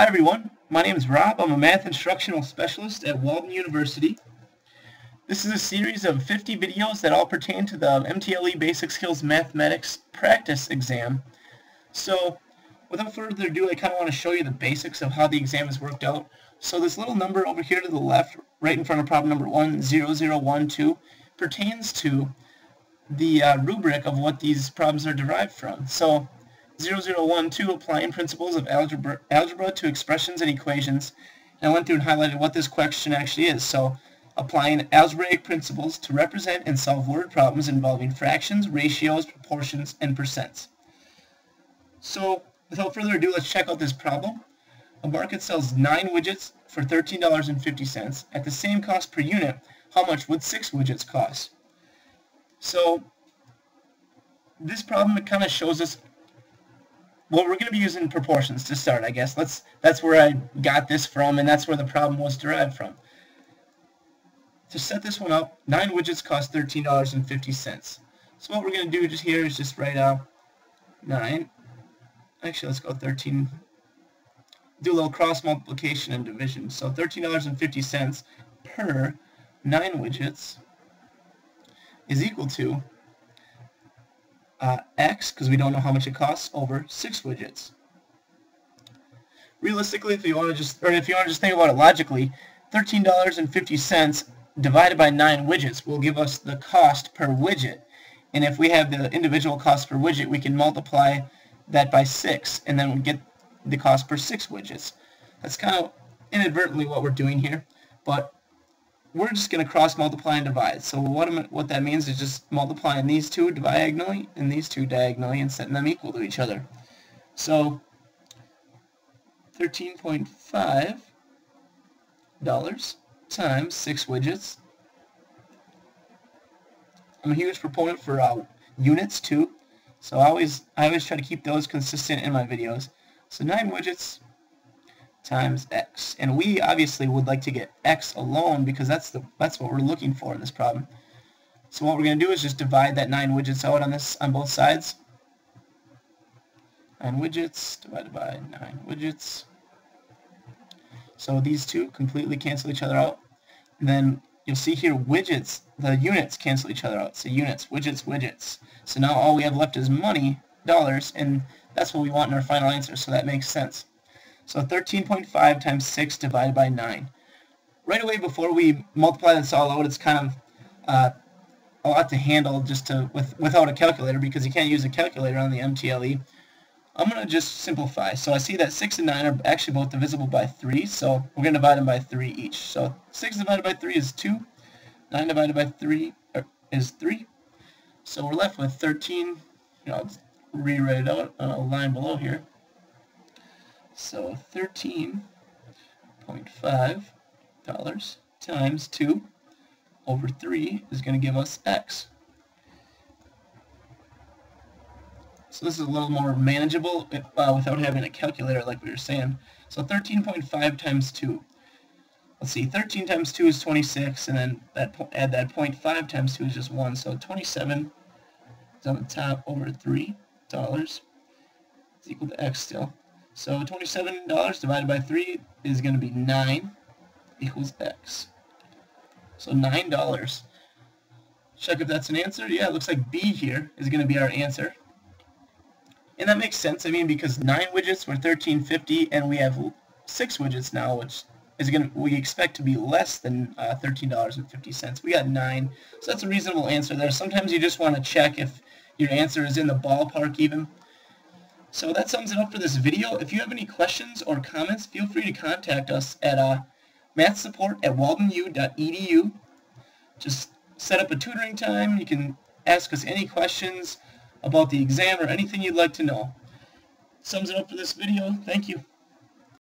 Hi everyone, my name is Rob. I'm a math instructional specialist at Walden University. This is a series of 50 videos that all pertain to the MTLE Basic Skills Mathematics Practice exam. So without further ado, I kind of want to show you the basics of how the exam is worked out. So this little number over here to the left, right in front of problem number 10012, pertains to the rubric of what these problems are derived from. So 0012, applying principles of algebra to expressions and equations. And I went through and highlighted what this question actually is. So applying algebraic principles to represent and solve word problems involving fractions, ratios, proportions, and percents. So without further ado, let's check out this problem. A market sells 9 widgets for $13.50. At the same cost per unit, how much would 6 widgets cost? So this problem, it kind of shows us, well, we're going to be using proportions to start, I guess. That's where I got this from, and that's where the problem was derived from. To set this one up, 9 widgets cost $13.50. So what we're going to do just here is just write out 9. Actually, let's go 13. Do a little cross multiplication and division. So $13.50 per 9 widgets is equal to x, because we don't know how much it costs, over 6 widgets. Realistically, if you want to just think about it logically, $13.50 divided by 9 widgets will give us the cost per widget. And if we have the individual cost per widget, we can multiply that by 6, and then we get the cost per 6 widgets. That's kind of inadvertently what we're doing here, but we're just going to cross multiply and divide. So what that means is just multiplying these two diagonally and these two diagonally and setting them equal to each other. So $13.5 times 6 widgets. I'm a huge proponent for units too, so I always try to keep those consistent in my videos. So 9 widgets times x, and we obviously would like to get x alone because that's what we're looking for in this problem. So what we're going to do is just divide that 9 widgets out on both sides. 9 widgets divided by 9 widgets. So these two completely cancel each other out, and then you'll see here widgets, the units cancel each other out. So units, widgets, widgets. So now all we have left is money, dollars, and that's what we want in our final answer, so that makes sense. So 13.5 times 6 divided by 9. Right away before we multiply this all out, it's kind of a lot to handle just without a calculator, because you can't use a calculator on the MTLE. I'm going to just simplify. So I see that 6 and 9 are actually both divisible by 3, so we're going to divide them by 3 each. So 6 divided by 3 is 2. 9 divided by 3 is 3. So we're left with 13. I'll rewrite it out on a line below here. So $13.5 times 2 over 3 is going to give us x. So this is a little more manageable without having a calculator like we were saying. So 13.5 times 2. Let's see, 13 times 2 is 26, and then add that 0.5 times 2 is just 1. So 27 is on the top over $3 is equal to x still. So $27 divided by 3 is going to be 9 equals x. So $9. Check if that's an answer. Yeah, it looks like B here is going to be our answer. And that makes sense, I mean, because 9 widgets were $13.50, and we have 6 widgets now, which is we expect to be less than $13.50. We got 9, so that's a reasonable answer there. Sometimes you just want to check if your answer is in the ballpark even. So that sums it up for this video. If you have any questions or comments, feel free to contact us at mathsupport@waldenu.edu. Just set up a tutoring time. You can ask us any questions about the exam or anything you'd like to know. Sums it up for this video. Thank you.